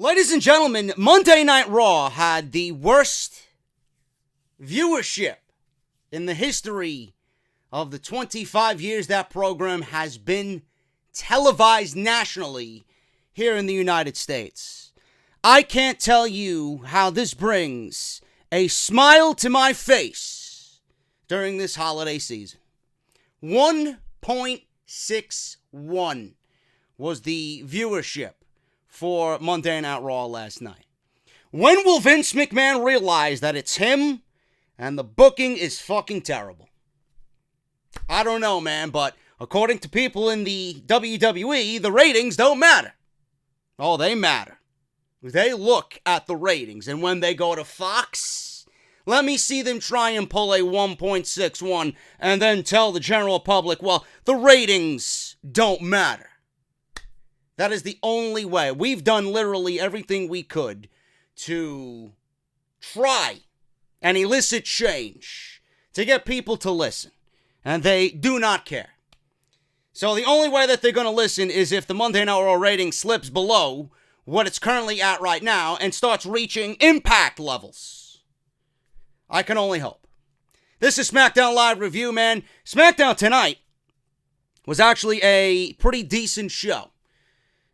Ladies and gentlemen, Monday Night Raw had the worst viewership in the history of the 25 years that program has been televised nationally here in the United States. I can't tell you how this brings a smile to my face during this holiday season. 1.61 was the viewership for Monday Night Raw last night. When will Vince McMahon realize that it's him and the booking is fucking terrible? I don't know, man, but according to people in the WWE, the ratings don't matter. Oh, they matter. They look at the ratings, and when they go to Fox, let me see them try and pull a 1.61 and then tell the general public, well, the ratings don't matter. That is the only way. We've done literally everything we could to try and elicit change, to get people to listen, and they do not care. So the only way that they're going to listen is if the Monday Night Raw rating slips below what it's currently at right now and starts reaching Impact levels. I can only hope. This is SmackDown Live Review, man. SmackDown tonight was actually a pretty decent show.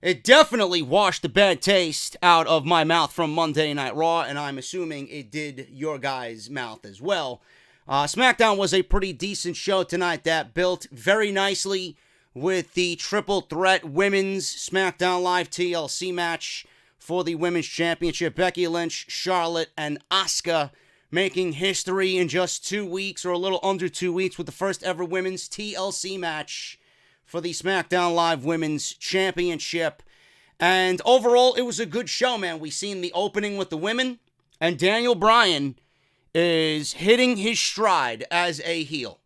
It definitely washed the bad taste out of my mouth from Monday Night Raw, and I'm assuming it did your guys' mouth as well. SmackDown was a pretty decent show tonight that built very nicely with the triple threat women's SmackDown Live TLC match for the women's championship. Becky Lynch, Charlotte, and Asuka making history in just 2 weeks, or a little under 2 weeks, with the first ever women's TLC match for the SmackDown Live Women's Championship. And overall, it was a good show, man. We seen the opening with the women, and Daniel Bryan is hitting his stride as a heel.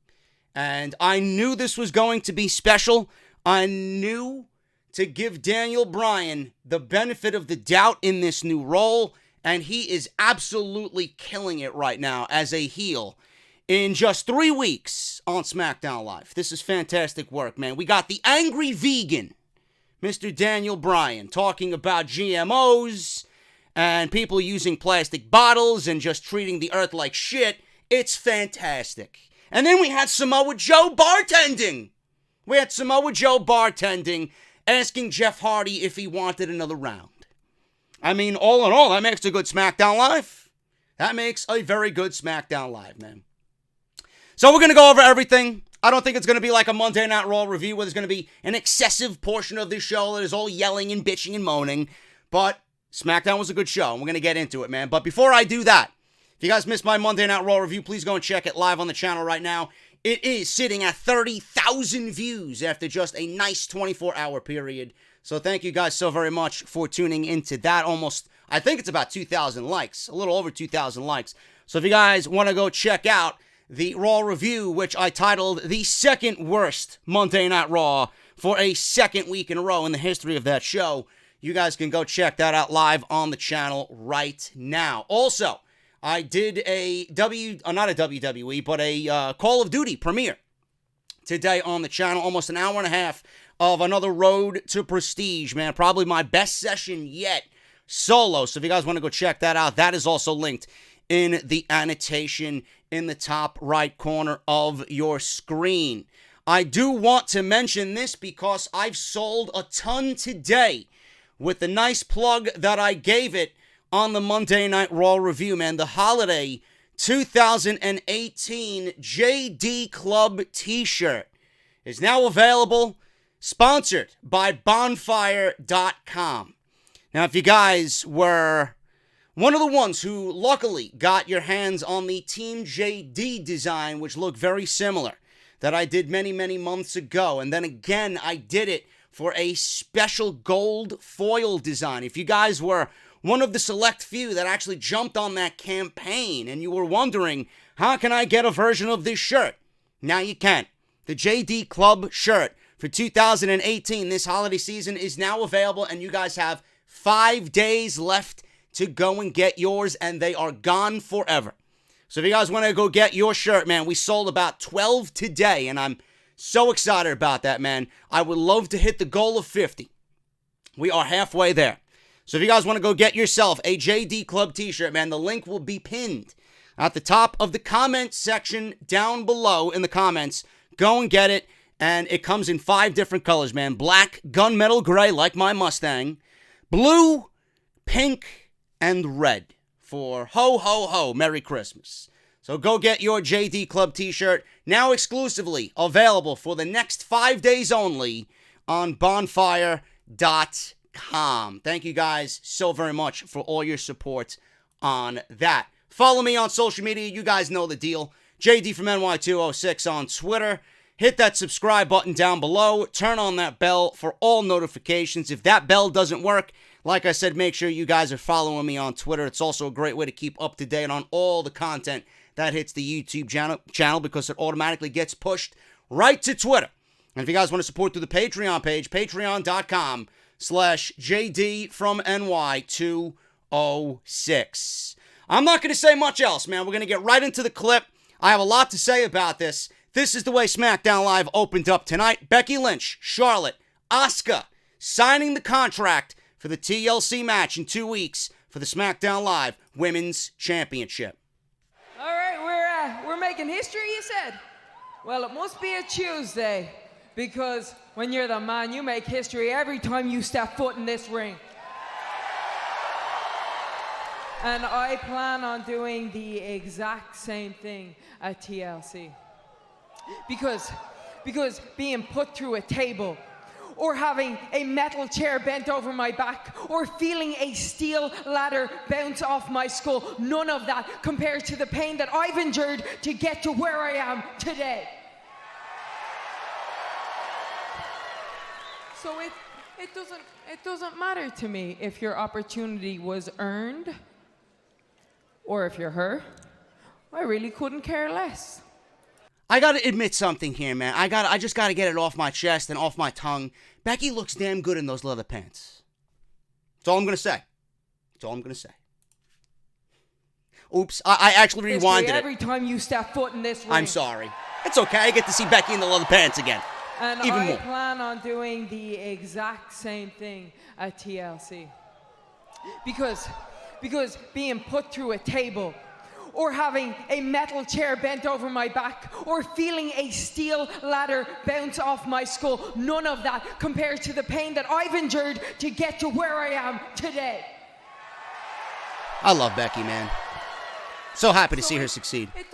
And I knew this was going to be special. I knew to give Daniel Bryan the benefit of the doubt in this new role, and he is absolutely killing it right now as a heel. In just 3 weeks on SmackDown Live. This is fantastic work, man. We got the angry vegan, Mr. Daniel Bryan, talking about GMOs and people using plastic bottles and just treating the earth like shit. It's fantastic. And then we had Samoa Joe bartending. Asking Jeff Hardy if he wanted another round. I mean, all in all, that makes a good SmackDown Live. That makes a very good SmackDown Live, man. So we're going to go over everything. I don't think it's going to be like a Monday Night Raw review where there's going to be an excessive portion of this show that is all yelling and bitching and moaning. But SmackDown was a good show, and we're going to get into it, man. But before I do that, if you guys missed my Monday Night Raw review, please go and check it live on the channel right now. It is sitting at 30,000 views after just a nice 24-hour period. So thank you guys so very much for tuning into that. Almost, I think it's about 2,000 likes, a little over 2,000 likes. So if you guys want to go check out the Raw review, which I titled the second worst Monday Night Raw for a second week in a row in the history of that show, you guys can go check that out live on the channel right now. Also, I did not a WWE, but a Call of Duty premiere today on the channel. Almost an hour and a half of another Road to Prestige, man. Probably my best session yet solo. So if you guys want to go check that out, that is also linked in the annotation in the top right corner of your screen. I do want to mention this because I've sold a ton today with the nice plug that I gave it on the Monday Night Raw review, man. The holiday 2018 JD Club t-shirt is now available, sponsored by Bonfire.com. Now, if you guys were one of the ones who luckily got your hands on the Team JD design, which looked very similar, that I did many, many months ago. And then again, I did it for a special gold foil design. If you guys were one of the select few that actually jumped on that campaign and you were wondering, how can I get a version of this shirt? Now you can. The JD Club shirt for 2018, this holiday season, is now available, and you guys have 5 days left to go and get yours, and they are gone forever. So if you guys want to go get your shirt, man, we sold about 12 today, and I'm so excited about that, man. I would love to hit the goal of 50. We are halfway there. So if you guys want to go get yourself a JD Club t-shirt, man, the link will be pinned at the top of the comment section down below in the comments. Go and get it. And it comes in 5 different colors, man. Black, gunmetal gray, like my Mustang, blue, pink, and red for ho, ho, ho, Merry Christmas. So go get your JD Club t-shirt, now exclusively available for the next 5 days only on bonfire.com. Thank you guys so very much for all your support on that. Follow me on social media. You guys know the deal. JD from NY206 on Twitter. Hit that subscribe button down below. Turn on that bell for all notifications. If that bell doesn't work, like I said, make sure you guys are following me on Twitter. It's also a great way to keep up to date on all the content that hits the YouTube channel because it automatically gets pushed right to Twitter. And if you guys want to support through the Patreon page, patreon.com/JD from NY206. I'm not going to say much else, man. We're going to get right into the clip. I have a lot to say about this. This is the way SmackDown Live opened up tonight. Becky Lynch, Charlotte, Asuka signing the contract for the TLC match in 2 weeks for the SmackDown Live Women's Championship. All right, we're making history, you said? Well, it must be a Tuesday, because when you're the man, you make history every time you step foot in this ring. And I plan on doing the exact same thing at TLC. Because being put through a table, or having a metal chair bent over my back, or feeling a steel ladder bounce off my skull, none of that compares to the pain that I've endured to get to where I am today. So it doesn't matter to me if your opportunity was earned or if you're her. I really couldn't care less. I gotta admit something here, man. I just gotta get it off my chest and off my tongue. Becky looks damn good in those leather pants. That's all I'm gonna say. That's all I'm gonna say. Oops, I actually rewinded it. Every time you step foot in this ring. I'm sorry. It's okay, I get to see Becky in the leather pants again. And Even I more. plan on doing the exact same thing at TLC. Because being put through a table, or having a metal chair bent over my back, or feeling a steel ladder bounce off my skull, none of that compares to the pain that I've endured to get to where I am today. I love Becky, man. So happy to see her succeed. It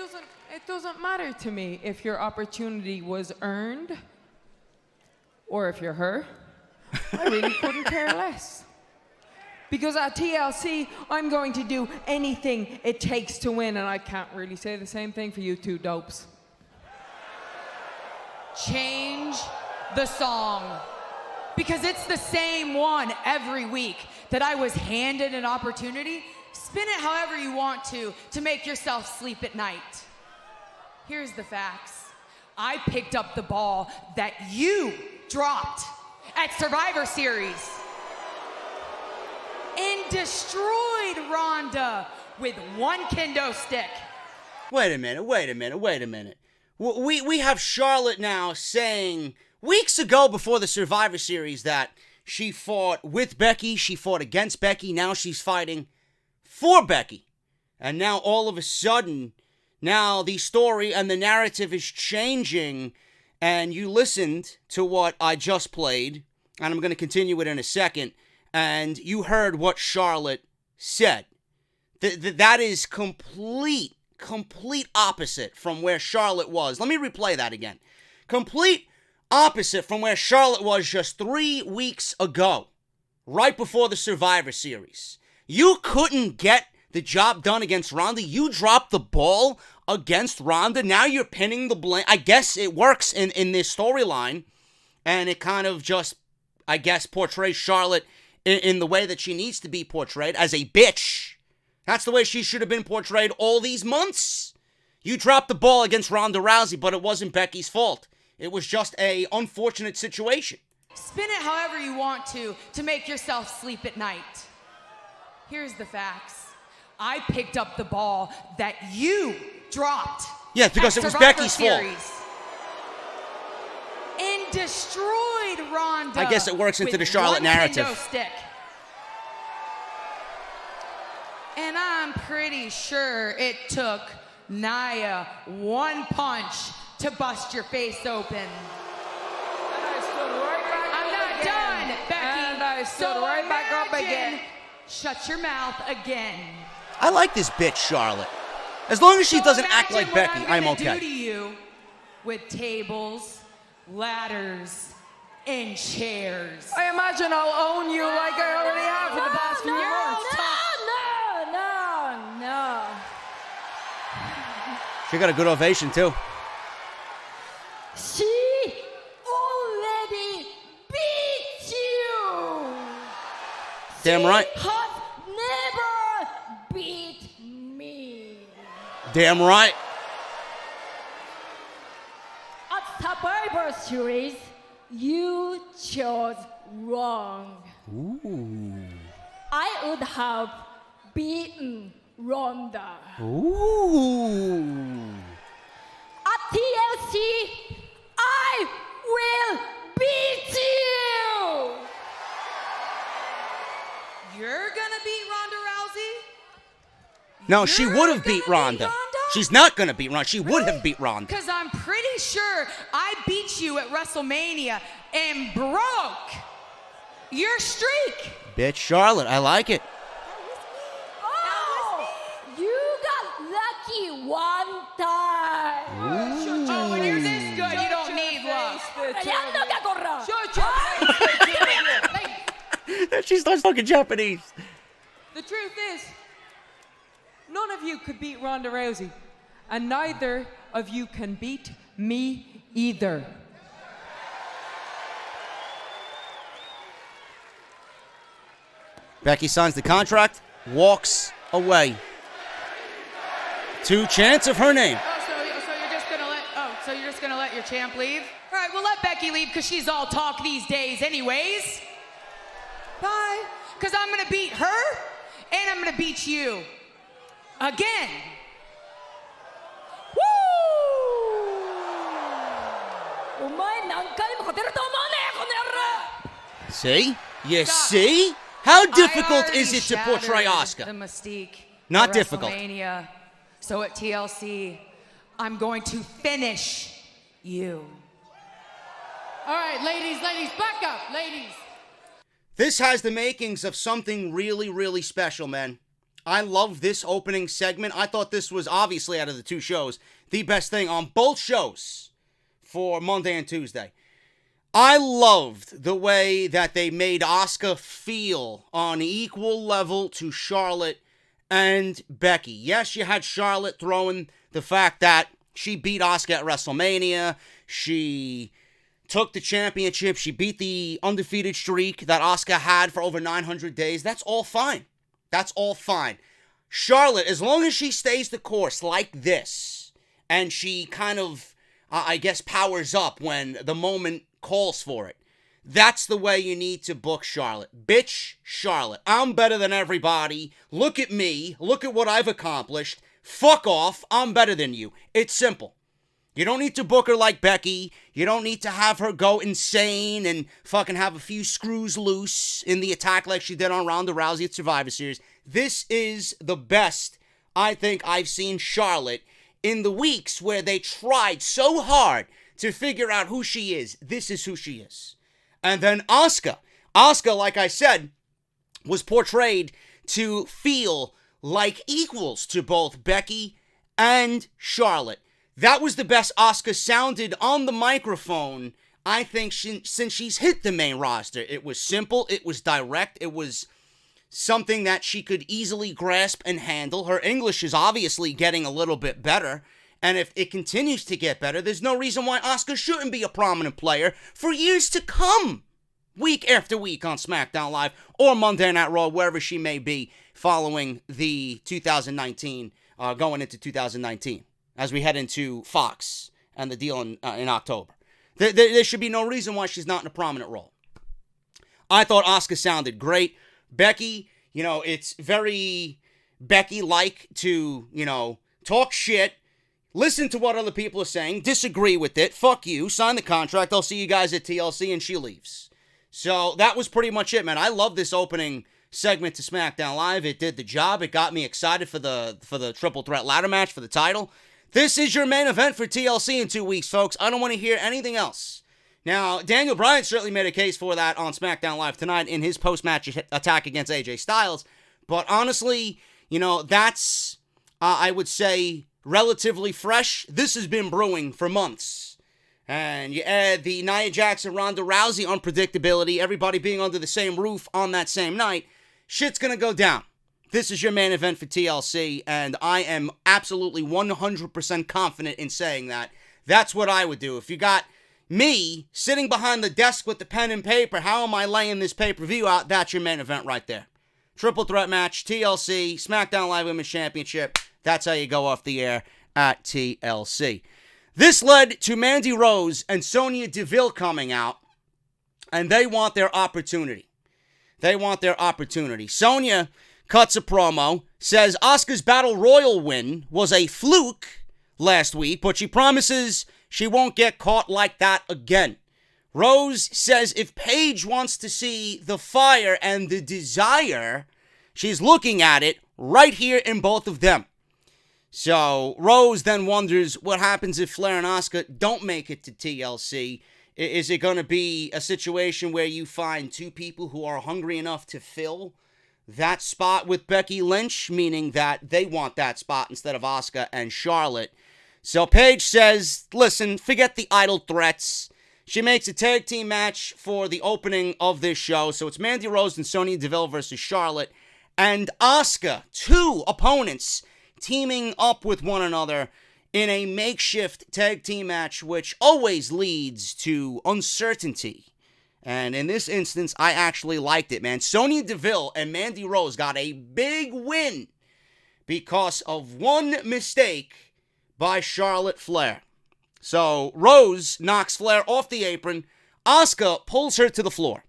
doesn't matter to me if your opportunity was earned or if you're her. I really couldn't care less. Because at TLC, I'm going to do anything it takes to win, and I can't really say the same thing for you two dopes. Change the song. Because it's the same one every week that I was handed an opportunity. Spin it however you want to make yourself sleep at night. Here's the facts. I picked up the ball that you dropped at Survivor Series and destroyed Rhonda with one kendo stick. Wait a minute. We have Charlotte now saying weeks ago before the Survivor Series that she fought with Becky, she fought against Becky, now she's fighting for Becky. And now all of a sudden, now the story and the narrative is changing, and you listened to what I just played, and I'm going to continue it in a second, and you heard what Charlotte said. That is complete opposite from where Charlotte was. Let me replay that again. Complete opposite from where Charlotte was just 3 weeks ago, right before the Survivor Series. You couldn't get the job done against Ronda. You dropped the ball against Ronda. Now you're pinning the blame. I guess it works in this storyline, and it kind of just, I guess, portrays Charlotte in the way that she needs to be portrayed, as a bitch. That's the way she should have been portrayed all these months. You dropped the ball against Ronda Rousey, but it wasn't Becky's fault. It was just a unfortunate situation. Spin it however you want to make yourself sleep at night. Here's the facts. I picked up the ball that you dropped. Yeah, because it was Becky's fault. And destroyed Ronda. I guess it works into the Charlotte narrative. Stick. And I'm pretty sure it took Nia one punch to bust your face open. And I stood right back I'm up not again. done, Becky. And I stood So right back up imagine- again. Shut your mouth again. I like this bitch, Charlotte. As long as she So doesn't act imagine like Becky, what I'm gonna do okay. to you with tables, ladders, and chairs. I imagine I'll own you like I already have for the past few months. No. She got a good ovation, too. She already beat you. Damn right. Has never beat me. Damn right. At Survivor Series, you chose wrong. Ooh. I would have beaten Ronda. Ooh. At TLC, I will beat you. You're gonna beat Ronda Rousey? No, she You're would have gonna beat beat Ronda. Ronda? She's not going to beat Ronda. She would have beat Ronda. Because I'm pretty sure I beat you at WrestleMania and broke your streak. Bitch, Charlotte, I like it. Oh, you got lucky one time. Oh, when you're this good, you don't need luck. Callando que corra. She starts talking Japanese. The truth is, none of you could beat Ronda Rousey, and neither of you can beat me either. Becky signs the contract, walks away. Two chants of her name. So you're just gonna let your champ leave? All right, we'll let Becky leave because she's all talk these days anyways. Bye. Because I'm gonna beat her and I'm gonna beat you. Again. Woo! お前何回も勝てると思うねこの野郎 See? You Stop. see? How difficult I is it to portray already Asuka? shattered the mystique. Not at difficult. WrestleMania. So at TLC, I'm going to finish you. All right, ladies, back up, ladies. This has the makings of something really, really special, man. I love this opening segment. I thought this was, obviously, out of the two shows, the best thing on both shows for Monday and Tuesday. I loved the way that they made Asuka feel on equal level to Charlotte and Becky. Yes, you had Charlotte throwing the fact that she beat Asuka at WrestleMania. She took the championship. She beat the undefeated streak that Asuka had for over 900 days. That's all fine. That's all fine. Charlotte, as long as she stays the course like this, and she kind of, I guess, powers up when the moment calls for it, that's the way you need to book Charlotte. Bitch, Charlotte, I'm better than everybody. Look at me. Look at what I've accomplished. Fuck off. I'm better than you. It's simple. You don't need to book her like Becky. You don't need to have her go insane and fucking have a few screws loose in the attack like she did on Ronda Rousey at Survivor Series. This is the best I think I've seen Charlotte in the weeks where they tried so hard to figure out who she is. This is who she is. And then Asuka. Asuka, like I said, was portrayed to feel like equals to both Becky and Charlotte. That was the best Asuka sounded on the microphone, I think, since she's hit the main roster. It was simple. It was direct. It was something that she could easily grasp and handle. Her English is obviously getting a little bit better. And if it continues to get better, there's no reason why Asuka shouldn't be a prominent player for years to come. Week after week on SmackDown Live or Monday Night Raw, wherever she may be following the 2019, going into 2019. As we head into Fox and the deal in October. There should be no reason why she's not in a prominent role. I thought Asuka sounded great. Becky, it's very Becky-like to, talk shit, listen to what other people are saying, disagree with it, fuck you, sign the contract, I'll see you guys at TLC, and she leaves. So that was pretty much it, man. I love this opening segment to SmackDown Live. It did the job. It got me excited for the triple threat ladder match for the title. This is your main event for TLC in 2 weeks, folks. I don't want to hear anything else. Now, Daniel Bryan certainly made a case for that on SmackDown Live tonight in his post-match attack against AJ Styles. But honestly, that's, I would say, relatively fresh. This has been brewing for months. And you add the Nia Jackson, Ronda Rousey unpredictability, everybody being under the same roof on that same night, shit's gonna go down. This is your main event for TLC, and I am absolutely 100% confident in saying that. That's what I would do. If you got me sitting behind the desk with the pen and paper, how am I laying this pay-per-view out? That's your main event right there. Triple threat match, TLC, SmackDown Live Women's Championship. That's how you go off the air at TLC. This led to Mandy Rose and Sonya Deville coming out, and they want their opportunity. Sonya cuts a promo, says Asuka's Battle Royal win was a fluke last week, but she promises she won't get caught like that again. Rose says if Paige wants to see the fire and the desire, she's looking at it right here in both of them. So Rose then wonders what happens if Flair and Asuka don't make it to TLC. Is it going to be a situation where you find two people who are hungry enough to fill that spot with Becky Lynch, meaning that they want that spot instead of Asuka and Charlotte? So Paige says, listen, forget the idle threats. She makes a tag team match for the opening of this show. So it's Mandy Rose and Sonya Deville versus Charlotte and Asuka, two opponents teaming up with one another in a makeshift tag team match, which always leads to uncertainty. And in this instance, I actually liked it, man. Sonya Deville and Mandy Rose got a big win because of one mistake by Charlotte Flair. So Rose knocks Flair off the apron. Asuka pulls her to the floor.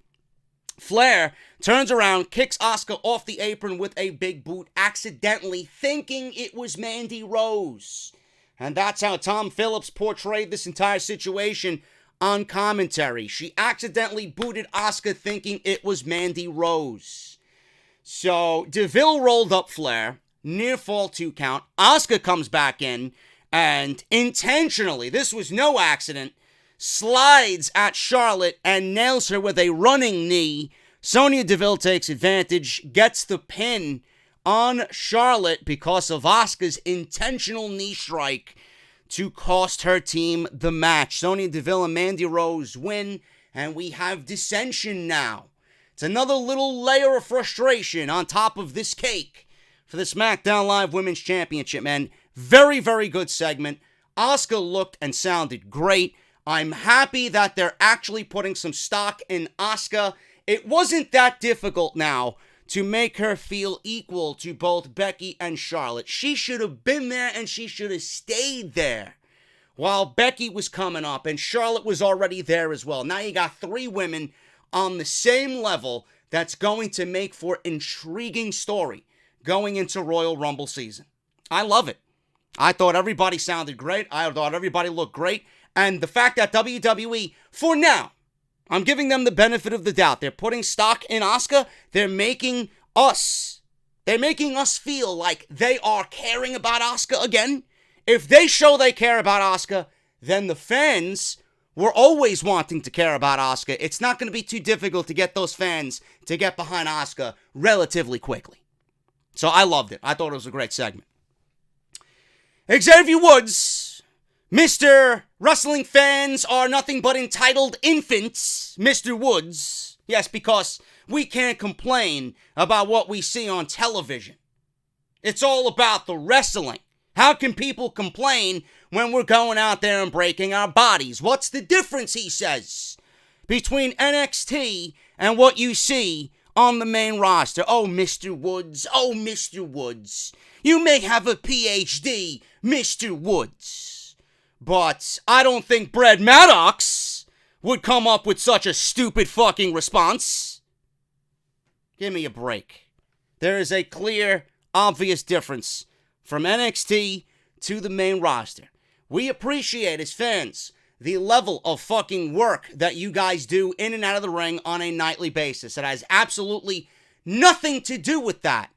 Flair turns around, kicks Asuka off the apron with a big boot, accidentally thinking it was Mandy Rose. And that's how Tom Phillips portrayed this entire situation on commentary. She accidentally booted Asuka thinking it was Mandy Rose. So Deville rolled up Flair, near fall 2 count. Asuka comes back in and intentionally, this was no accident, slides at Charlotte and nails her with a running knee. Sonya Deville takes advantage, gets the pin on Charlotte because of Asuka's intentional knee strike to cost her team the match. Sonya Deville and Mandy Rose win, and we have dissension now. It's another little layer of frustration on top of this cake for the SmackDown Live Women's Championship, man. Very, very good segment. Asuka looked and sounded great. I'm happy that they're actually putting some stock in Asuka. It wasn't that difficult now to make her feel equal to both Becky and Charlotte. She should have been there and she should have stayed there while Becky was coming up and Charlotte was already there as well. Now you got 3 women on the same level. That's going to make for intriguing story going into Royal Rumble season. I love it. I thought everybody sounded great. I thought everybody looked great. And the fact that WWE, for now, I'm giving them the benefit of the doubt. They're putting stock in Asuka. They're making us feel like they are caring about Asuka again. If they show they care about Asuka, then the fans were always wanting to care about Asuka. It's not going to be too difficult to get those fans to get behind Asuka relatively quickly. So I loved it. I thought it was a great segment. Xavier Woods, Mr. Wrestling fans are nothing but entitled infants, Mr. Woods. Yes, because we can't complain about what we see on television. It's all about the wrestling. How can people complain when we're going out there and breaking our bodies? What's the difference, he says, between NXT and what you see on the main roster? Oh, Mr. Woods. Oh, Mr. Woods. You may have a PhD, Mr. Woods. But I don't think Brad Maddox would come up with such a stupid fucking response. Give me a break. There is a clear, obvious difference from NXT to the main roster. We appreciate, as fans, the level of fucking work that you guys do in and out of the ring on a nightly basis. It has absolutely nothing to do with that.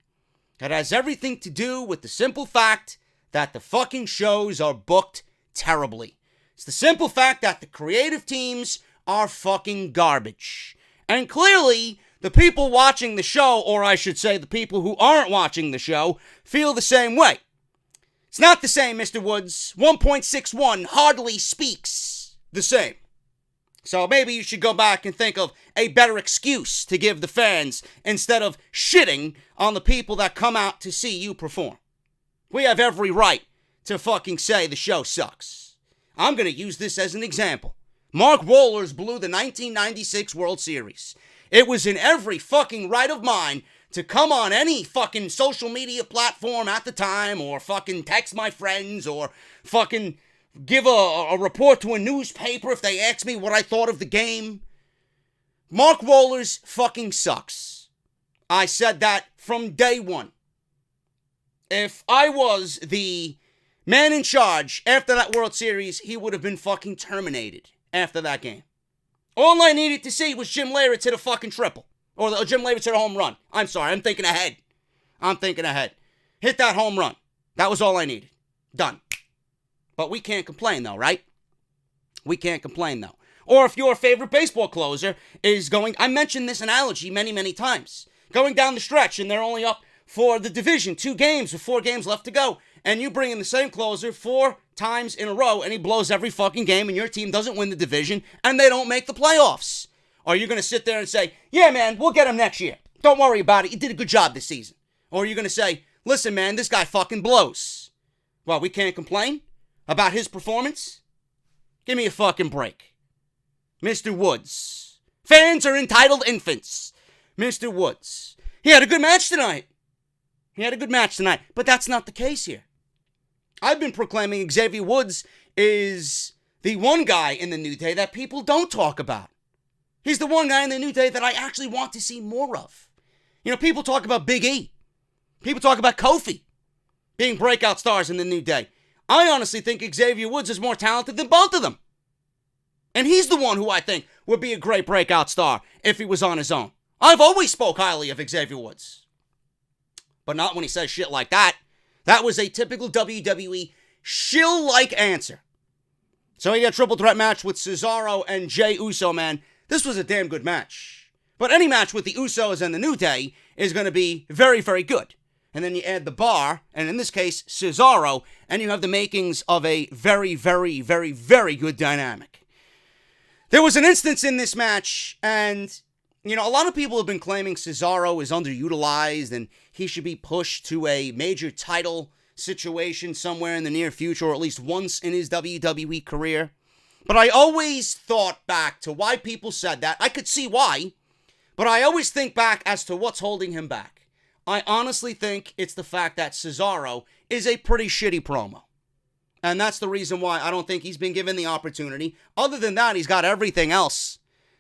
It has everything to do with the simple fact that the fucking shows are booked terribly. It's the simple fact that the creative teams are fucking garbage. And clearly, the people watching the show, or I should say the people who aren't watching the show, feel the same way. It's not the same, Mr. Woods. 1.61 hardly speaks the same. So maybe you should go back and think of a better excuse to give the fans instead of shitting on the people that come out to see you perform. We have every right to fucking say the show sucks. I'm going to use this as an example. Mark Wohlers blew the 1996 World Series. It was in every fucking right of mine to come on any fucking social media platform at the time, or fucking text my friends, or fucking give a report to a newspaper if they ask me what I thought of the game. Mark Wohlers fucking sucks. I said that from day one. If I was the man in charge after that World Series, he would have been fucking terminated after that game. All I needed to see was Jim Leyritz hit a fucking triple. Or Jim Leyritz hit a home run. I'm sorry, I'm thinking ahead. Hit that home run. That was all I needed. Done. But we can't complain though, right? We can't complain though. Or if your favorite baseball closer is going, I mentioned this analogy many, many times, going down the stretch and they're only up for the division 2 games with 4 games left to go, and you bring in the same closer 4 times in a row and he blows every fucking game and your team doesn't win the division and they don't make the playoffs. Are you going to sit there and say, yeah, man, we'll get him next year. Don't worry about it. You did a good job this season. Or are you going to say, listen, man, this guy fucking blows. Well, we can't complain about his performance? Give me a fucking break. Mr. Woods. Fans are entitled infants. Mr. Woods. He had a good match tonight. But that's not the case here. I've been proclaiming Xavier Woods is the one guy in the New Day that people don't talk about. He's the one guy in the New Day that I actually want to see more of. You know, people talk about Big E. People talk about Kofi being breakout stars in the New Day. I honestly think Xavier Woods is more talented than both of them. And he's the one who I think would be a great breakout star if he was on his own. I've always spoke highly of Xavier Woods. But not when he says shit like that. That was a typical WWE shill-like answer. So he had a triple threat match with Cesaro and Jey Uso, man. This was a damn good match. But any match with the Usos and the New Day is going to be very, very good. And then you add the Bar, and in this case, Cesaro, and you have the makings of a very, very, very, very good dynamic. There was an instance in this match, and, you know, a lot of people have been claiming Cesaro is underutilized and he should be pushed to a major title situation somewhere in the near future, or at least once in his WWE career. But I always thought back to why people said that. I could see why, but I always think back as to what's holding him back. I honestly think it's the fact that Cesaro is a pretty shitty promo. And that's the reason why I don't think he's been given the opportunity. Other than that, he's got everything else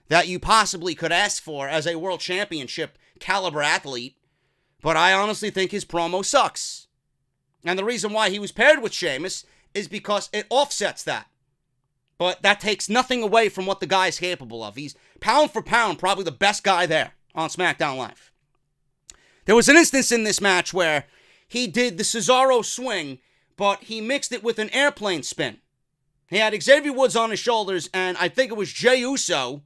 that you possibly could ask for as a world championship caliber athlete. But I honestly think his promo sucks. And the reason why he was paired with Sheamus is because it offsets that. But that takes nothing away from what the guy's capable of. He's pound for pound probably the best guy there on SmackDown Live. There was an instance in this match where he did the Cesaro swing, but he mixed it with an airplane spin. He had Xavier Woods on his shoulders, and I think it was Jey Uso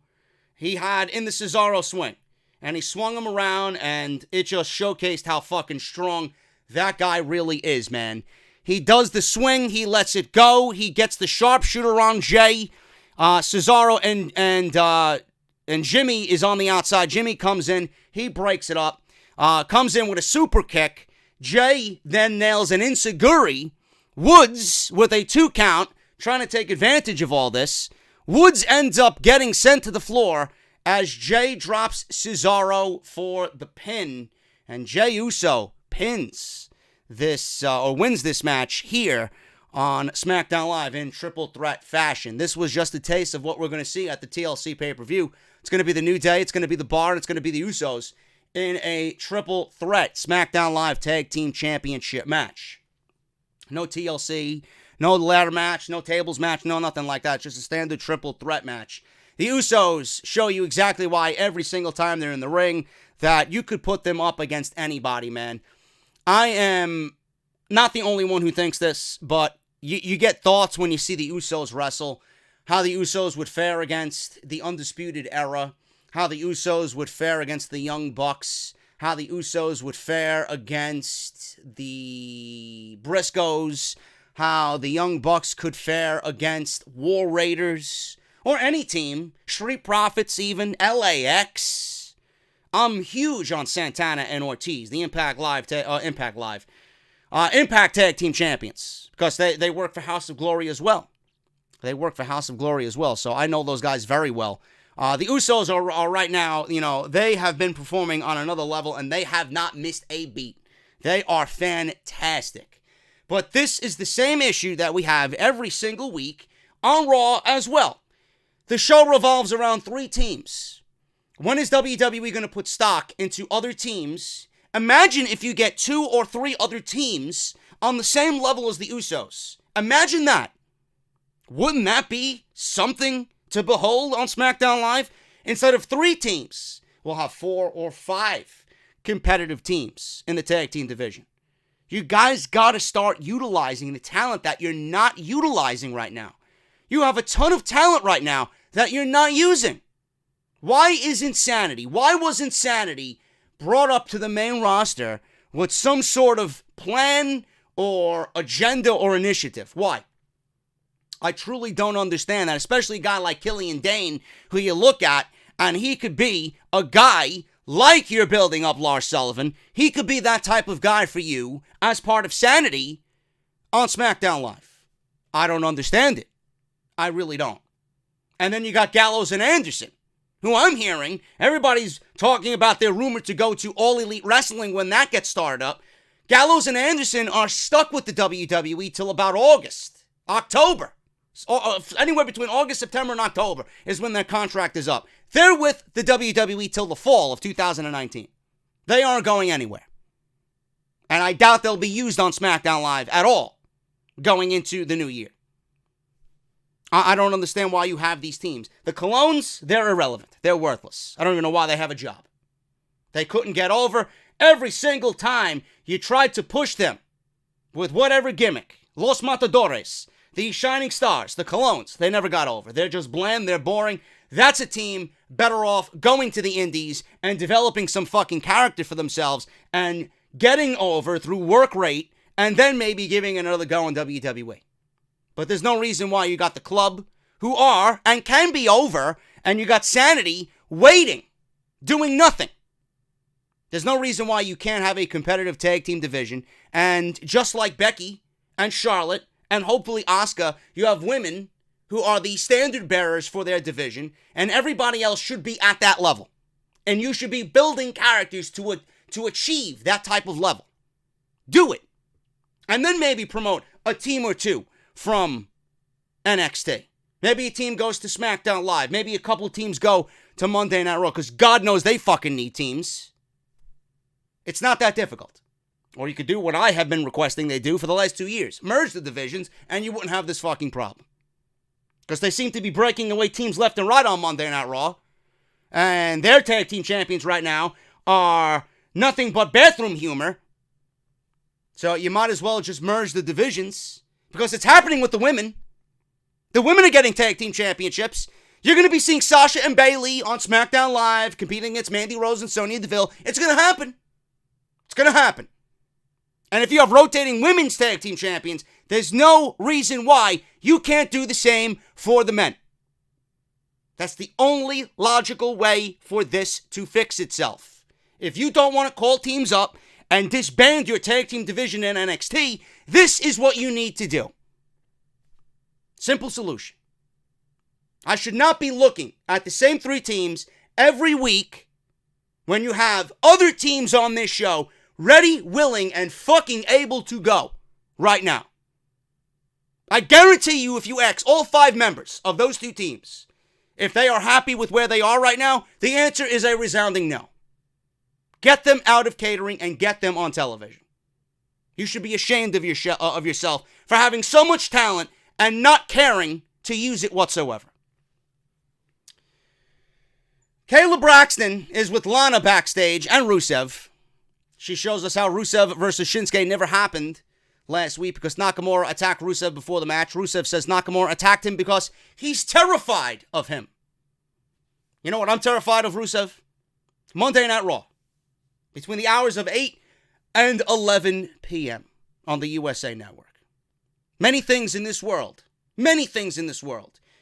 he had in the Cesaro swing. And he swung him around, and it just showcased how fucking strong that guy really is, man. He does the swing, he lets it go, he gets the sharpshooter on Jey. Cesaro and Jimmy is on the outside. Jimmy comes in, he breaks it up, comes in with a super kick. Jey then nails an enziguri. Woods with a 2 count, trying to take advantage of all this. Woods ends up getting sent to the floor as Jey drops Cesaro for the pin. And Jey Uso pins this, or wins this match here on SmackDown Live in triple threat fashion. This was just a taste of what we're going to see at the TLC pay-per-view. It's going to be the New Day, it's going to be the Bar, and it's going to be the Usos in a triple threat SmackDown Live Tag Team Championship match. No TLC, no ladder match, no tables match, no nothing like that. It's just a standard triple threat match. The Usos show you exactly why every single time they're in the ring. that you could put them up against anybody, man. I am not the only one who thinks this, but you get thoughts when you see the Usos wrestle, how the Usos would fare against the Undisputed Era, how the Usos would fare against the Young Bucks, how the Usos would fare against the Briscoes, how the Young Bucks could fare against War Raiders, or any team, Street Profits even, LAX. I'm huge on Santana and Ortiz, the Impact Tag Team Champions, because they work for House of Glory as well. So I know those guys very well. The Usos are right now, they have been performing on another level, and they have not missed a beat. They are fantastic. But this is the same issue that we have every single week on Raw as well. The show revolves around 3 teams. When is WWE going to put stock into other teams? Imagine if you get 2 or 3 other teams on the same level as the Usos. Imagine that. Wouldn't that be something to behold on SmackDown Live? Instead of 3 teams, we'll have 4 or 5 competitive teams in the tag team division. You guys got to start utilizing the talent that you're not utilizing right now. You have a ton of talent right now that you're not using. Why was Insanity brought up to the main roster with some sort of plan or agenda or initiative? Why? I truly don't understand that, especially a guy like Killian Dane, who you look at, and he could be a guy like you're building up Lars Sullivan. He could be that type of guy for you as part of Sanity on SmackDown Live. I don't understand it. I really don't. And then you got Gallows and Anderson, who I'm hearing, everybody's talking about their rumor to go to All Elite Wrestling when that gets started up. Gallows and Anderson are stuck with the WWE till about October. Anywhere between August, September, and October is when their contract is up. They're with the WWE till the fall of 2019. They aren't going anywhere. And I doubt they'll be used on SmackDown Live at all going into the new year. I don't understand why you have these teams. The Colognes, they're irrelevant. They're worthless. I don't even know why they have a job. They couldn't get over. Every single time you tried to push them with whatever gimmick, Los Matadores, the Shining Stars, the Colognes, they never got over. They're just bland, they're boring. That's a team better off going to the indies and developing some fucking character for themselves and getting over through work rate and then maybe giving another go in WWE. But there's no reason why you got the Club, who are and can be over, and you got Sanity waiting, doing nothing. There's no reason why you can't have a competitive tag team division, and just like Becky and Charlotte, and hopefully Asuka, you have women who are the standard bearers for their division, and everybody else should be at that level. And you should be building characters to achieve that type of level. Do it. And then maybe promote a team or 2 from NXT. Maybe a team goes to SmackDown Live. Maybe a couple teams go to Monday Night Raw, because God knows they fucking need teams. It's not that difficult. Or you could do what I have been requesting they do for the last 2 years. Merge the divisions, and you wouldn't have this fucking problem. Because they seem to be breaking away teams left and right on Monday Night Raw. And their tag team champions right now are nothing but bathroom humor. So you might as well just merge the divisions. Because it's happening with the women. The women are getting tag team championships. You're going to be seeing Sasha and Bayley on SmackDown Live competing against Mandy Rose and Sonya Deville. It's going to happen. It's going to happen. And if you have rotating women's tag team champions, there's no reason why you can't do the same for the men. That's the only logical way for this to fix itself. If you don't want to call teams up and disband your tag team division in NXT, this is what you need to do. Simple solution. I should not be looking at the same 3 teams every week when you have other teams on this show ready, willing, and fucking able to go right now. I guarantee you, if you ask all 5 members of those 2 teams if they are happy with where they are right now, the answer is a resounding no. Get them out of catering and get them on television. You should be ashamed of yourself for having so much talent and not caring to use it whatsoever. Kayla Braxton is with Lana backstage and Rusev. She shows us how Rusev versus Shinsuke never happened last week because Nakamura attacked Rusev before the match. Rusev says Nakamura attacked him because he's terrified of him. You know what I'm terrified of, Rusev? Monday Night Raw. Between the hours of 8 and 11 p.m. on the USA Network. Many things in this world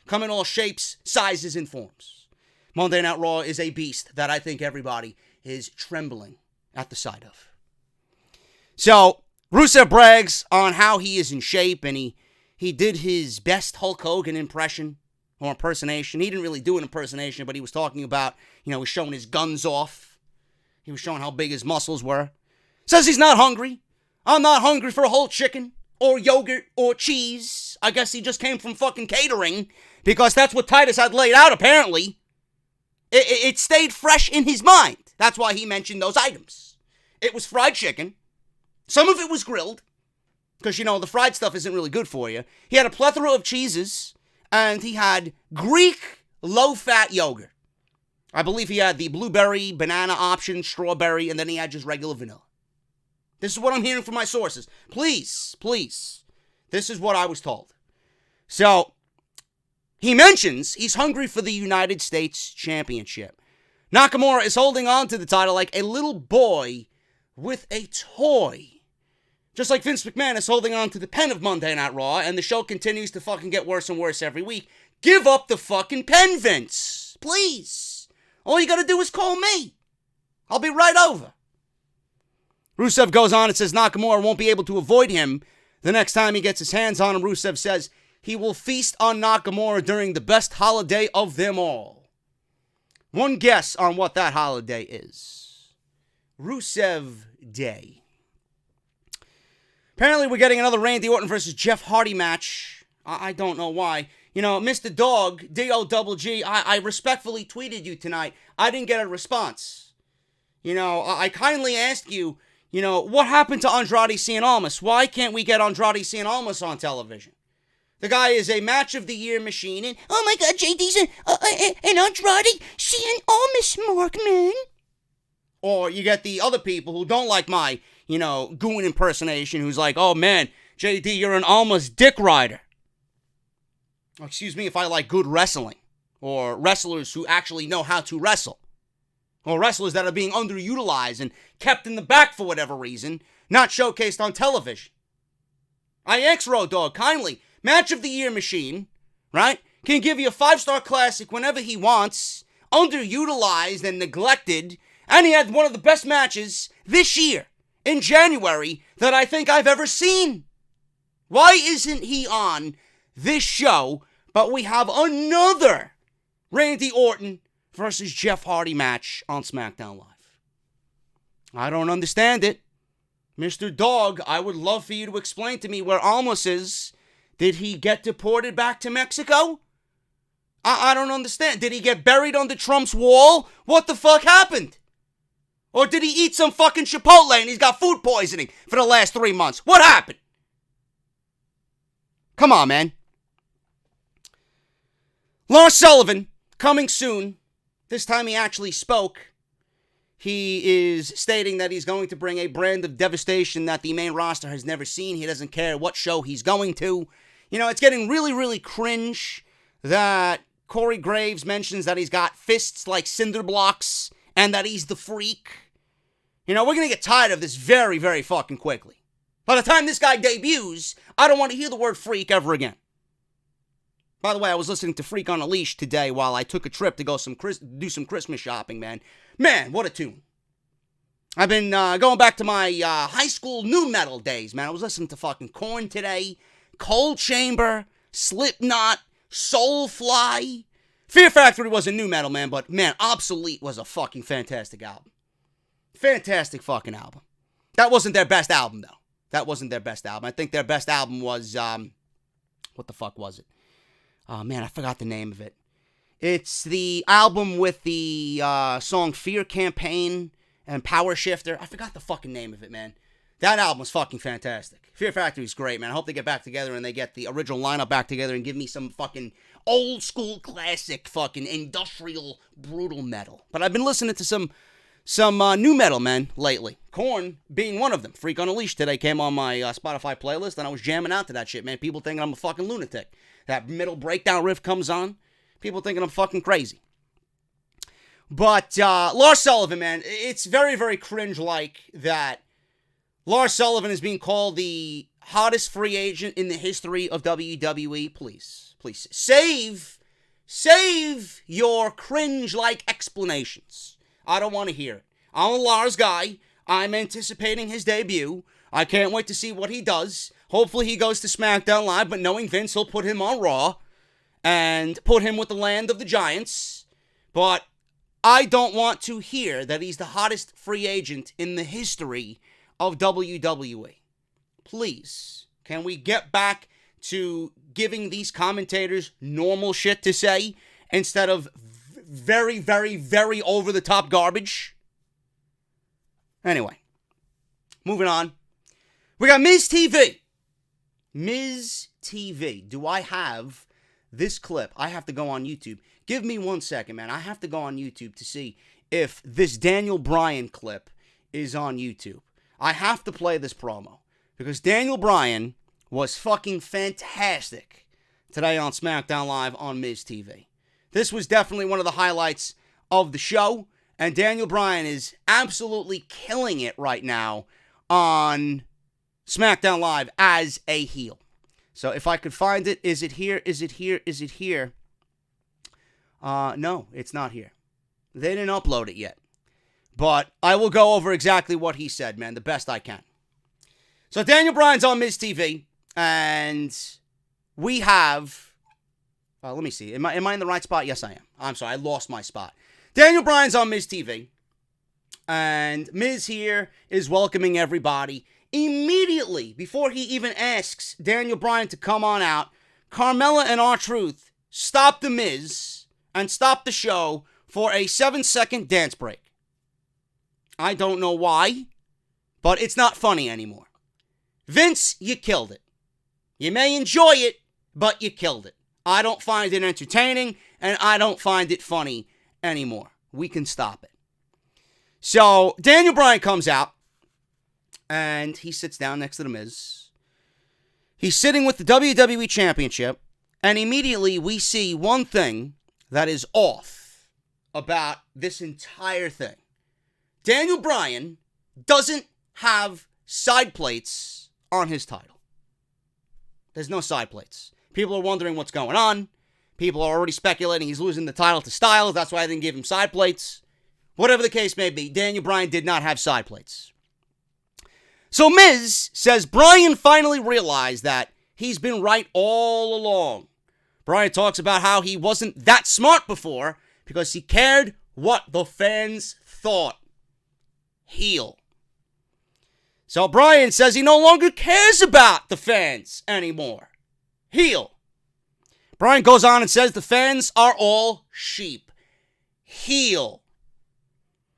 come in all shapes, sizes, and forms. Monday Night Raw is a beast that I think everybody is trembling at the sight of. So, Rusev brags on how he is in shape, and he did his best Hulk Hogan impression or impersonation. He didn't really do an impersonation, but he was talking about, he was showing his guns off. He was showing how big his muscles were. Says he's not hungry. I'm not hungry for a whole chicken or yogurt or cheese. I guess he just came from fucking catering because that's what Titus had laid out, apparently. It stayed fresh in his mind. That's why he mentioned those items. It was fried chicken. Some of it was grilled because, the fried stuff isn't really good for you. He had a plethora of cheeses, and he had Greek low-fat yogurt. I believe he had the blueberry, banana option, strawberry, and then he had just regular vanilla. This is what I'm hearing from my sources. Please, this is what I was told. So, he mentions he's hungry for the United States Championship. Nakamura is holding on to the title like a little boy with a toy. Just like Vince McMahon is holding on to the pen of Monday Night Raw, and the show continues to fucking get worse and worse every week. Give up the fucking pen, Vince. Please. All you gotta do is call me. I'll be right over. Rusev goes on and says Nakamura won't be able to avoid him the next time he gets his hands on him. Rusev says he will feast on Nakamura during the best holiday of them all. One guess on what that holiday is. Rusev Day. Apparently we're getting another Randy Orton versus Jeff Hardy match. I don't know why. Mr. Dog, D-O-double-G, I respectfully tweeted you tonight. I didn't get a response. I kindly asked you, what happened to Andrade Cien Almas? Why can't we get Andrade Cien Almas on television? The guy is a match of the year machine, and oh my God, JD's an Andrade Cien Almas mark, man. Or you get the other people who don't like my, goon impersonation, who's like, oh man, JD, you're an Almas dick rider. Excuse me if I like good wrestling, or wrestlers who actually know how to wrestle, or wrestlers that are being underutilized and kept in the back for whatever reason, not showcased on television. I asked Road Dogg kindly, match of the year machine, right? Can give you a 5-star classic whenever he wants, underutilized and neglected, and he had one of the best matches this year, in January, that I think I've ever seen. Why isn't he on this show, but we have another Randy Orton versus Jeff Hardy match on SmackDown Live? I don't understand it. Mr. Dog, I would love for you to explain to me where Almas is. Did he get deported back to Mexico? I don't understand. Did he get buried under Trump's wall? What the fuck happened? Or did he eat some fucking Chipotle and he's got food poisoning for the last 3 months? What happened? Come on, man. Lars Sullivan, coming soon. This time he actually spoke. He is stating that he's going to bring a brand of devastation that the main roster has never seen. He doesn't care what show he's going to. It's getting really, really cringe that Corey Graves mentions that he's got fists like cinder blocks and that he's the freak. We're going to get tired of this very, very fucking quickly. By the time this guy debuts, I don't want to hear the word freak ever again. By the way, I was listening to Freak on a Leash today while I took a trip to go do some Christmas shopping, man. Man, what a tune. I've been going back to my high school nu metal days, man. I was listening to fucking Korn today, Cold Chamber, Slipknot, Soulfly. Fear Factory was a nu metal, man, but man, Obsolete was a fucking fantastic album. Fantastic fucking album. That wasn't their best album, though. That wasn't their best album. I think their best album was, what the fuck was it? Oh, man, I forgot the name of it. It's the album with the song Fear Campaign and Power Shifter. I forgot the fucking name of it, man. That album was fucking fantastic. Fear Factory's great, man. I hope they get back together and they get the original lineup back together and give me some fucking old school classic fucking industrial brutal metal. But I've been listening to some new metal, man, lately. Korn being one of them. Freak on a Leash today came on my Spotify playlist, and I was jamming out to that shit, man. People thinking I'm a fucking lunatic. That middle breakdown riff comes on. People thinking I'm fucking crazy. But Lars Sullivan, man, it's very, very cringe-like that Lars Sullivan is being called the hottest free agent in the history of WWE. Please, save your cringe-like explanations. I don't want to hear it. I'm a Lars guy. I'm anticipating his debut. I can't wait to see what he does. Hopefully he goes to SmackDown Live, but knowing Vince, he'll put him on Raw and put him with the land of the Giants. But I don't want to hear that he's the hottest free agent in the history of WWE. Please, can we get back to giving these commentators normal shit to say instead of very, very, very over-the-top garbage? Anyway, moving on. We got Miz TV. Miz TV. Do I have this clip? I have to go on YouTube. Give me 1 second, man. I have to go on YouTube to see if this Daniel Bryan clip is on YouTube. I have to play this promo because Daniel Bryan was fucking fantastic today on SmackDown Live on Miz TV. This was definitely one of the highlights of the show, and Daniel Bryan is absolutely killing it right now on SmackDown Live as a heel. So if I could find it, is it here? Is it here? Is it here? No, it's not here. They didn't upload it yet. But I will go over exactly what he said, man, the best I can. So Daniel Bryan's on Miz TV, and we have... let me see. Am I in the right spot? Yes, I am. I'm sorry, I lost my spot. Daniel Bryan's on Miz TV, and Miz here is welcoming everybody. Immediately, before he even asks Daniel Bryan to come on out, Carmella and R-Truth stop the Miz and stop the show for a 7-second dance break. I don't know why, but it's not funny anymore. Vince, you killed it. You may enjoy it, but you killed it. I don't find it entertaining, and I don't find it funny anymore. We can stop it. So, Daniel Bryan comes out, and he sits down next to The Miz. He's sitting with the WWE Championship, and immediately we see one thing that is off about this entire thing. Daniel Bryan doesn't have side plates on his title. There's no side plates. People are wondering what's going on. People are already speculating he's losing the title to Styles. That's why I didn't give him side plates. Whatever the case may be, Daniel Bryan did not have side plates. So Miz says Bryan finally realized that he's been right all along. Bryan talks about how he wasn't that smart before because he cared what the fans thought. Heel. So Bryan says he no longer cares about the fans anymore. Heel. Bryan goes on and says the fans are all sheep. Heel.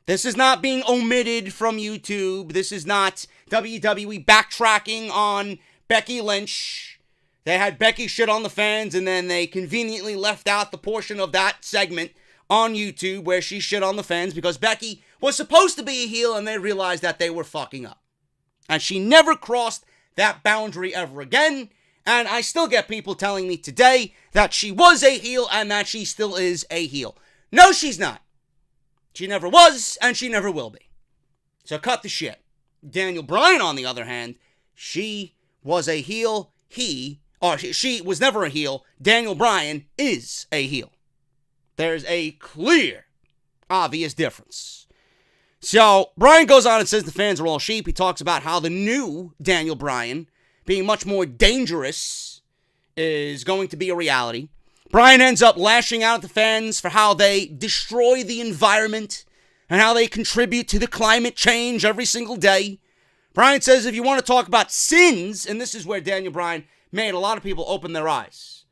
This is not being omitted from YouTube. This is not WWE backtracking on Becky Lynch. They had Becky shit on the fans and then they conveniently left out the portion of that segment on YouTube where she shit on the fans because Becky was supposed to be a heel and they realized that they were fucking up. And she never crossed that boundary ever again. And I still get people telling me today that she was a heel and that she still is a heel. No, she's not. She never was and she never will be. So cut the shit. Daniel Bryan, on the other hand, she was a heel. She was never a heel. Daniel Bryan is a heel. There's a clear, obvious difference. So, Bryan goes on and says the fans are all sheep. He talks about how the new Daniel Bryan, being much more dangerous, is going to be a reality. Bryan ends up lashing out at the fans for how they destroy the environment and how they contribute to the climate change every single day. Bryan says if you want to talk about sins, and this is where Daniel Bryan made a lot of people open their eyes.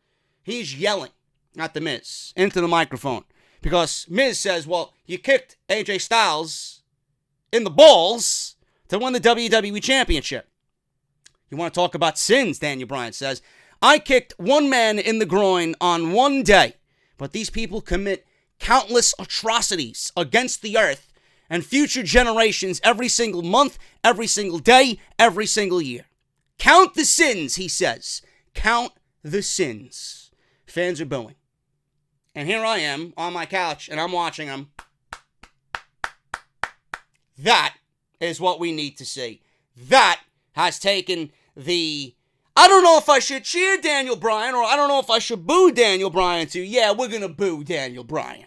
He's yelling at the Miz into the microphone because Miz says, well, you kicked AJ Styles in the balls, to win the WWE Championship. You want to talk about sins, Daniel Bryan says. I kicked one man in the groin on one day, but these people commit countless atrocities against the earth and future generations every single month, every single day, every single year. Count the sins, he says. Count the sins. Fans are booing. And here I am on my couch, and I'm watching them. That is what we need to see. That has taken the, I don't know if I should cheer Daniel Bryan, or I don't know if I should boo Daniel Bryan to, yeah, we're going to boo Daniel Bryan.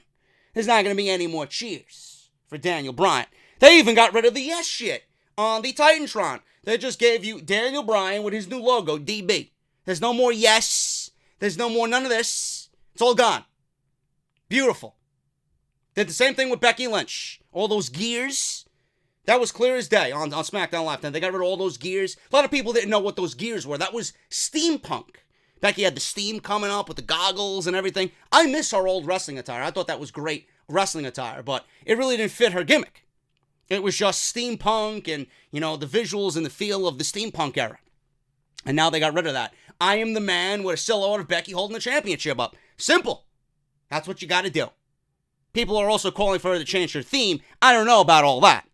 There's not going to be any more cheers for Daniel Bryan. They even got rid of the yes shit on the Titantron. They just gave you Daniel Bryan with his new logo, DB. There's no more yes. There's no more none of this. It's all gone. Beautiful. Did the same thing with Becky Lynch. All those gears. That was clear as day on SmackDown Live. Then they got rid of all those gears. A lot of people didn't know what those gears were. That was steampunk. Becky had the steam coming up with the goggles and everything. I miss her old wrestling attire. I thought that was great wrestling attire, but it really didn't fit her gimmick. It was just steampunk and, you know, the visuals and the feel of the steampunk era. And now they got rid of that. I am the man with a silhouette of Becky holding the championship up. Simple. That's what you got to do. People are also calling for her to change her theme. I don't know about all that,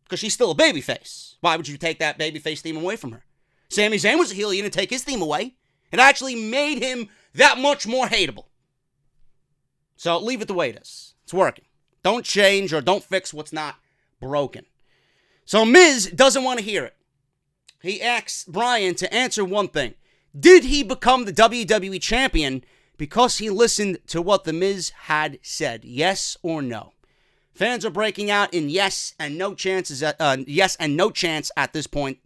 because she's still a babyface. Why would you take that babyface theme away from her? Sami Zayn was a heel. You didn't take his theme away. It actually made him that much more hateable. So leave it the way it is. It's working. Don't change or don't fix what's not broken. So Miz doesn't want to hear it. He asks Bryan to answer one thing. Did he become the WWE champion because he listened to what The Miz had said? Yes or no? Fans are breaking out in yes and no chances yes and no chance at this point.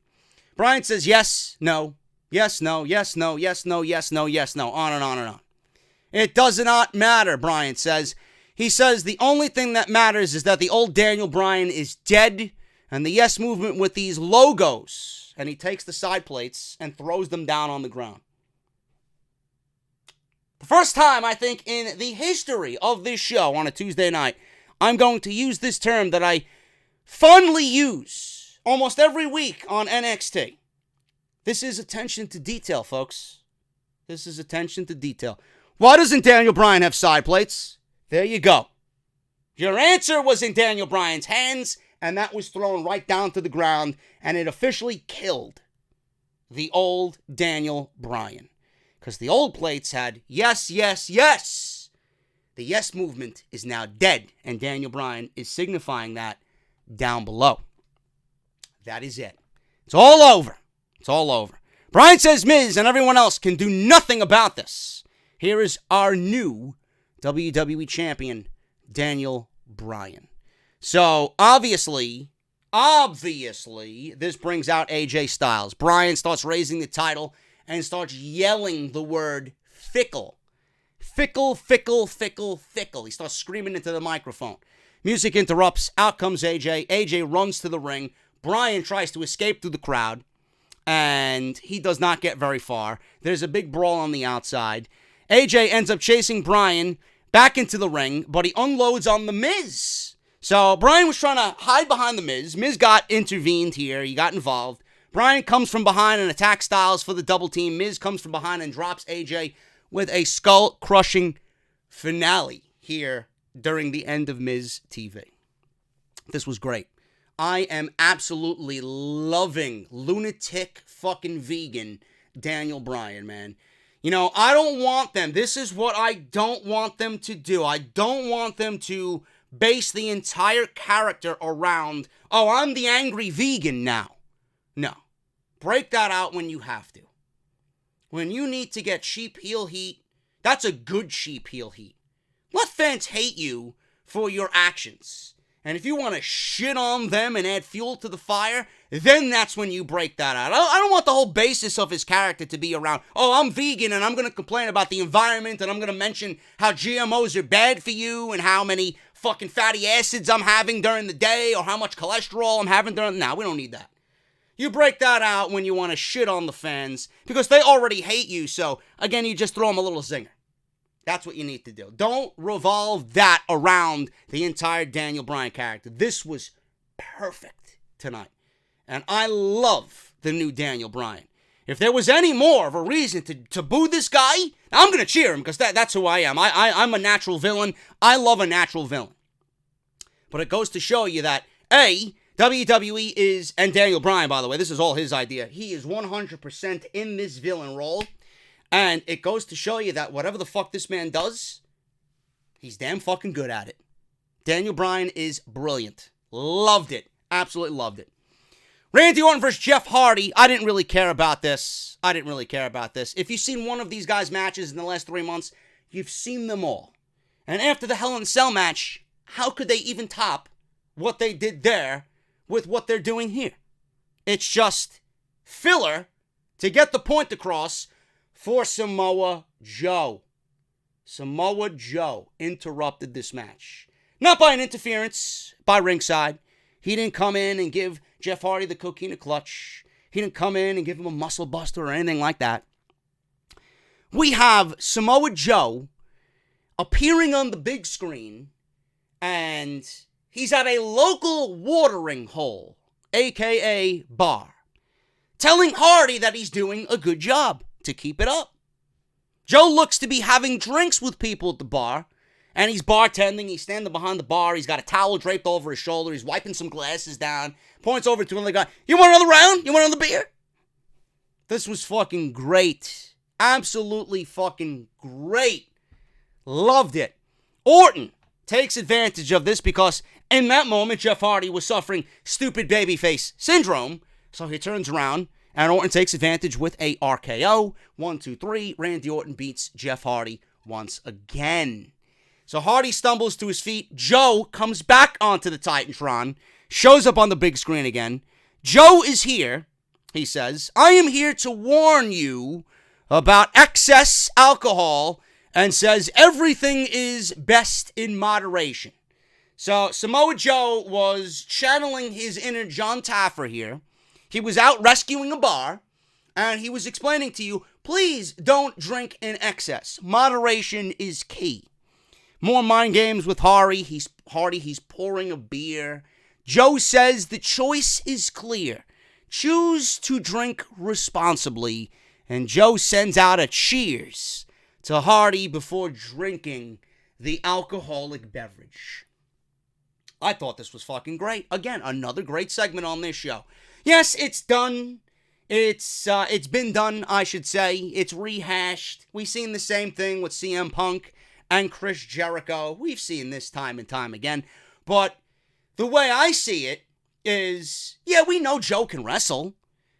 Bryan says yes, no, yes, no, yes, no, yes, no, yes, no, yes, no, on and on and on. It does not matter, Bryan says. He says the only thing that matters is that the old Daniel Bryan is dead, and the yes movement with these logos. And he takes the side plates and throws them down on the ground. The first time, I think, in the history of this show on a Tuesday night, I'm going to use this term that I fondly use almost every week on NXT. This is attention to detail, folks. This is attention to detail. Why doesn't Daniel Bryan have side plates? There you go. Your answer was in Daniel Bryan's hands, and that was thrown right down to the ground, and it officially killed the old Daniel Bryan. Because the old plates had yes, yes, yes. The yes movement is now dead, and Daniel Bryan is signifying that down below. That is it. It's all over. It's all over. Bryan says Miz and everyone else can do nothing about this. Here is our new WWE champion, Daniel Bryan. So, obviously, this brings out AJ Styles. Bryan starts raising the title and starts yelling the word fickle. Fickle, fickle, fickle, fickle. He starts screaming into the microphone. Music interrupts. Out comes AJ. AJ runs to the ring. Bryan tries to escape through the crowd, and he does not get very far. There's a big brawl on the outside. AJ ends up chasing Bryan back into the ring, but he unloads on The Miz. So Bryan was trying to hide behind The Miz. Miz got intervened here. He got involved. Bryan comes from behind and attacks Styles for the double team. Miz comes from behind and drops AJ with a skull-crushing finale here during the end of Miz TV. This was great. I am absolutely loving lunatic fucking vegan Daniel Bryan, man. You know, I don't want them. This is what I don't want them to do. I don't want them to base the entire character around, oh, I'm the angry vegan now. No. Break that out when you have to. When you need to get cheap heel heat, that's a good cheap heel heat. Let fans hate you for your actions. And if you want to shit on them and add fuel to the fire, then that's when you break that out. I don't want the whole basis of his character to be around, oh, I'm vegan and I'm going to complain about the environment and I'm going to mention how GMOs are bad for you and how many fucking fatty acids I'm having during the day or how much cholesterol I'm having during... No, we don't need that. You break that out when you want to shit on the fans because they already hate you. So, again, you just throw them a little zinger. That's what you need to do. Don't revolve that around the entire Daniel Bryan character. This was perfect tonight. And I love the new Daniel Bryan. If there was any more of a reason to boo this guy, I'm going to cheer him because that's who I am. I'm a natural villain. I love a natural villain. But it goes to show you that, A, WWE is, and Daniel Bryan, by the way, this is all his idea. He is 100% in this villain role. And it goes to show you that whatever the fuck this man does, he's damn fucking good at it. Daniel Bryan is brilliant. Loved it. Absolutely loved it. Randy Orton versus Jeff Hardy. I didn't really care about this. If you've seen one of these guys' matches in the last 3 months, you've seen them all. And after the Hell in a Cell match, how could they even top what they did there with what they're doing here? It's just filler to get the point across for Samoa Joe. Samoa Joe interrupted this match. Not by an interference, by ringside. He didn't come in and give Jeff Hardy the coquina clutch. He didn't come in and give him a muscle buster or anything like that. We have Samoa Joe appearing on the big screen, and he's at a local watering hole, a.k.a. bar, telling Hardy that he's doing a good job to keep it up. Joe looks to be having drinks with people at the bar, and he's bartending. He's standing behind the bar. He's got a towel draped over his shoulder. He's wiping some glasses down. Points over to another guy. You want another round? You want another beer? This was fucking great. Absolutely fucking great. Loved it. Orton takes advantage of this because in that moment, Jeff Hardy was suffering stupid babyface syndrome. So he turns around and Orton takes advantage with a RKO. 1, 2, 3. Randy Orton beats Jeff Hardy once again. So Hardy stumbles to his feet. Joe comes back onto the Titantron, shows up on the big screen again. Joe is here, he says. I am here to warn you about excess alcohol, and says everything is best in moderation. So Samoa Joe was channeling his inner John Taffer here. He was out rescuing a bar, and he was explaining to you, please don't drink in excess. Moderation is key. More mind games with Hardy. He's pouring a beer. Joe says the choice is clear. Choose to drink responsibly. And Joe sends out a cheers to Hardy before drinking the alcoholic beverage. I thought this was fucking great. Again, another great segment on this show. Yes, it's done. It's been done, I should say. It's rehashed. We've seen the same thing with CM Punk and Chris Jericho. We've seen this time and time again. But the way I see it is, yeah, we know Joe can wrestle.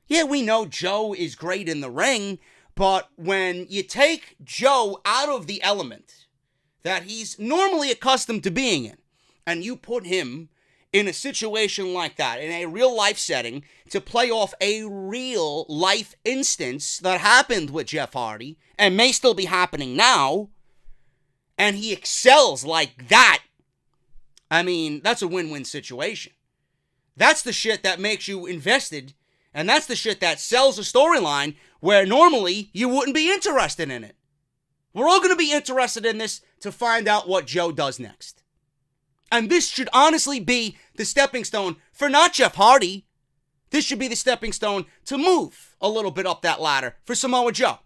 Yeah, we know Joe is great in the ring. But when you take Joe out of the element that he's normally accustomed to being in, and you put him in a situation like that, in a real life setting, to play off a real life instance that happened with Jeff Hardy, and may still be happening now, and he excels like that, I mean, that's a win-win situation. That's the shit that makes you invested, and that's the shit that sells a storyline where normally you wouldn't be interested in it. We're all going to be interested in this to find out what Joe does next. And this should honestly be the stepping stone for not Jeff Hardy. This should be the stepping stone to move a little bit up that ladder for Samoa Joe.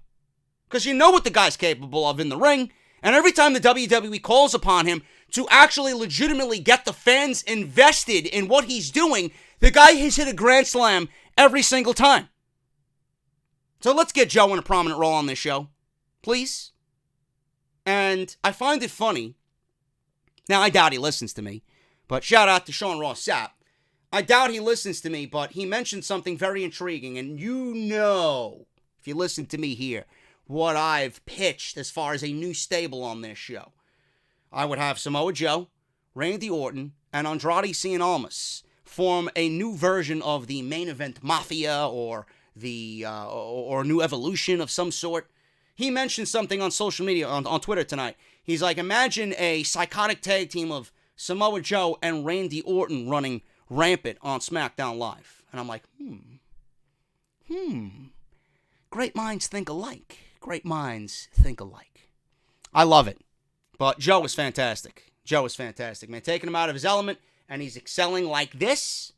Because you know what the guy's capable of in the ring. And every time the WWE calls upon him to actually legitimately get the fans invested in what he's doing, the guy has hit a grand slam every single time. So let's get Joe in a prominent role on this show, please. And I find it funny. Now, I doubt he listens to me, but shout out to Sean Ross Sapp. I doubt he listens to me, but he mentioned something very intriguing, and you know, if you listen to me here, what I've pitched as far as a new stable on this show. I would have Samoa Joe, Randy Orton, and Andrade Cien Almas form a new version of the Main Event Mafia or a new evolution of some sort. He mentioned something on social media, on Twitter tonight. He's like, imagine a psychotic tag team of Samoa Joe and Randy Orton running rampant on SmackDown Live. And I'm like, great minds think alike. Great minds think alike. I love it. But Joe is fantastic. Joe is fantastic, man. Taking him out of his element, and he's excelling like this.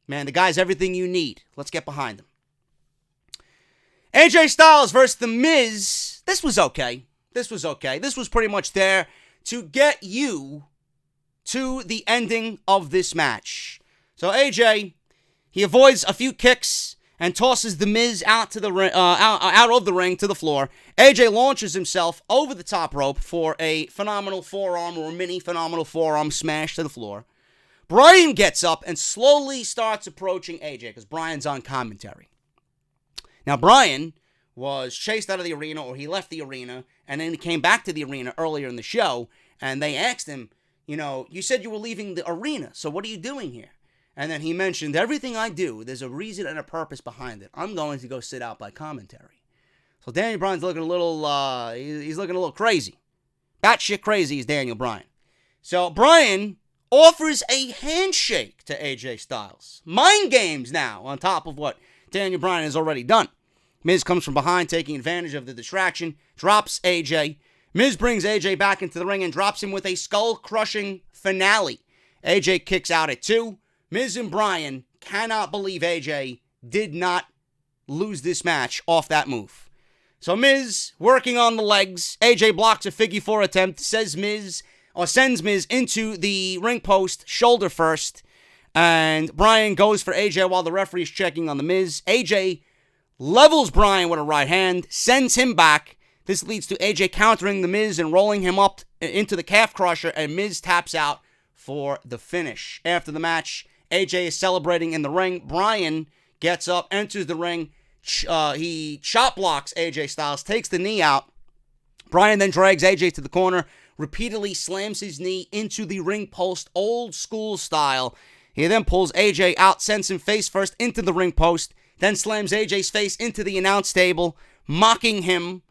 Man, the guy's everything you need. Let's get behind him. AJ Styles versus The Miz. This was okay. This was pretty much there to get you to the ending of this match. So AJ, he avoids a few kicks and tosses The Miz out of the ring to the floor. AJ launches himself over the top rope for a phenomenal forearm or a mini phenomenal forearm smash to the floor. Bryan gets up and slowly starts approaching AJ because Bryan's on commentary. Now, Bryan was chased out of the arena, or he left the arena, and then he came back to the arena earlier in the show, and they asked him, you said you were leaving the arena, so what are you doing here? And then he mentioned, everything I do, there's a reason and a purpose behind it. I'm going to go sit out by commentary. So Daniel Bryan's looking a little, he's looking a little crazy. Batshit crazy is Daniel Bryan. So Bryan offers a handshake to AJ Styles. Mind games now, on top of what Daniel Bryan has already done. Miz comes from behind, taking advantage of the distraction, drops AJ. Miz brings AJ back into the ring and drops him with a skull-crushing finale. AJ kicks out at 2. Miz and Bryan cannot believe AJ did not lose this match off that move. So Miz working on the legs. AJ blocks a figure 4 attempt, sends Miz into the ring post, shoulder first. And Bryan goes for AJ while the referee's checking on the Miz. AJ levels Bryan with a right hand, sends him back. This leads to AJ countering the Miz and rolling him up into the calf crusher, and Miz taps out for the finish. After the match, AJ is celebrating in the ring. Bryan gets up, enters the ring. He chop blocks AJ Styles, takes the knee out. Bryan then drags AJ to the corner, repeatedly slams his knee into the ring post, old school style. He then pulls AJ out, sends him face first into the ring post, then slams AJ's face into the announce table, mocking him.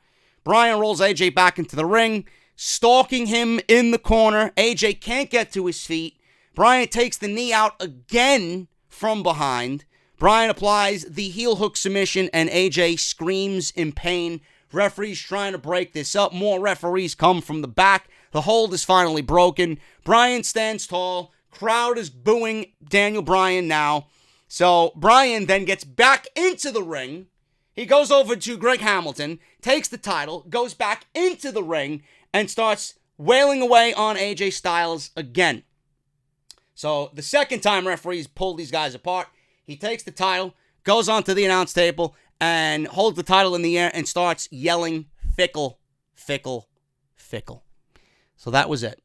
Bryan rolls AJ back into the ring, stalking him in the corner. AJ can't get to his feet. Bryan takes the knee out again from behind. Bryan applies the heel hook submission, and AJ screams in pain. Referees trying to break this up. More referees come from the back. The hold is finally broken. Bryan stands tall. Crowd is booing Daniel Bryan now. So Bryan then gets back into the ring. He goes over to Greg Hamilton, takes the title, goes back into the ring, and starts wailing away on AJ Styles again. So the second time referees pull these guys apart, he takes the title, goes onto the announce table, and holds the title in the air and starts yelling, "Fickle, fickle, fickle." So that was it.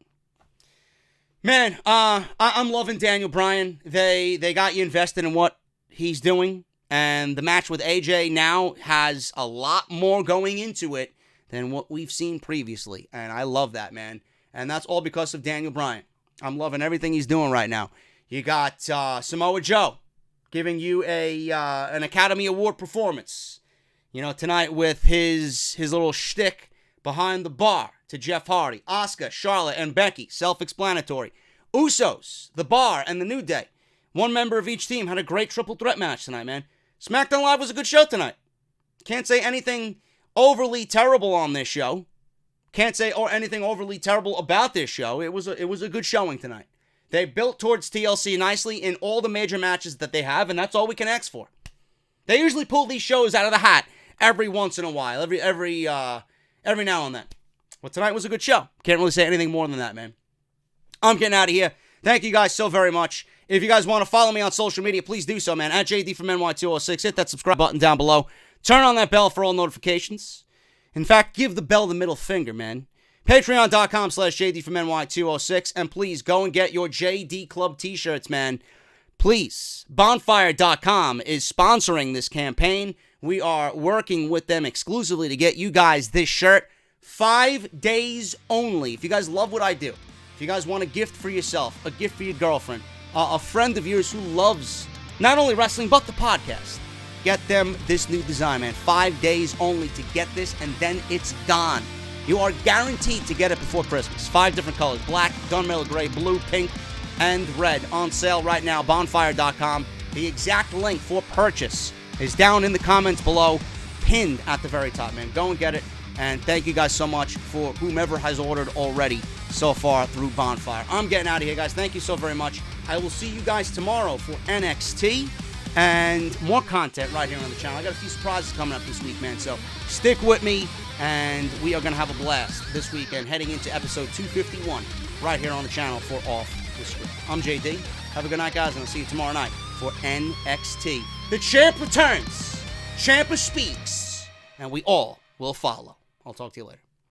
Man, I'm loving Daniel Bryan. They got you invested in what he's doing, and the match with AJ now has a lot more going into it than what we've seen previously, and I love that, man. And that's all because of Daniel Bryan. I'm loving everything he's doing right now. You got Samoa Joe giving you an Academy Award performance, tonight with his little shtick behind the bar to Jeff Hardy, Asuka, Charlotte, and Becky. Self-explanatory. Usos, The Bar, and The New Day. One member of each team had a great triple threat match tonight, man. SmackDown Live was a good show tonight. Can't say anything overly terrible on this show. Can't say anything overly terrible about this show. It was a good showing tonight. They built towards TLC nicely in all the major matches that they have, and that's all we can ask for. They usually pull these shows out of the hat every once in a while, every now and then. But tonight was a good show. Can't really say anything more than that, man. I'm getting out of here. Thank you guys so very much. If you guys want to follow me on social media, please do so, man. At JD from NY206. Hit that subscribe button down below. Turn on that bell for all notifications. In fact, give the bell the middle finger, man. Patreon.com/JD from NY206. And please go and get your JD Club t-shirts, man. Please. Bonfire.com is sponsoring this campaign. We are working with them exclusively to get you guys this shirt. 5 days only. If you guys love what I do, if you guys want a gift for yourself, a gift for your girlfriend, a friend of yours who loves not only wrestling but the podcast, get them this new design, man. 5 days only to get this, and then it's gone. You are guaranteed to get it before Christmas. 5 different colors: black, gunmetal gray, blue, pink, and red. On sale right now. Bonfire.com. The exact link for purchase is down in the comments below, pinned at the very top, man. Go and get it. And thank you guys so much for whomever has ordered already so far through Bonfire. I'm getting out of here, guys. Thank you so very much. I will see you guys tomorrow for NXT and more content right here on the channel. I got a few surprises coming up this week, man, so stick with me, and we are going to have a blast this weekend heading into episode 251 right here on the channel for Off the Script. I'm JD. Have a good night, guys, and I'll see you tomorrow night for NXT. The champ returns. Ciampa speaks, and we all will follow. I'll talk to you later.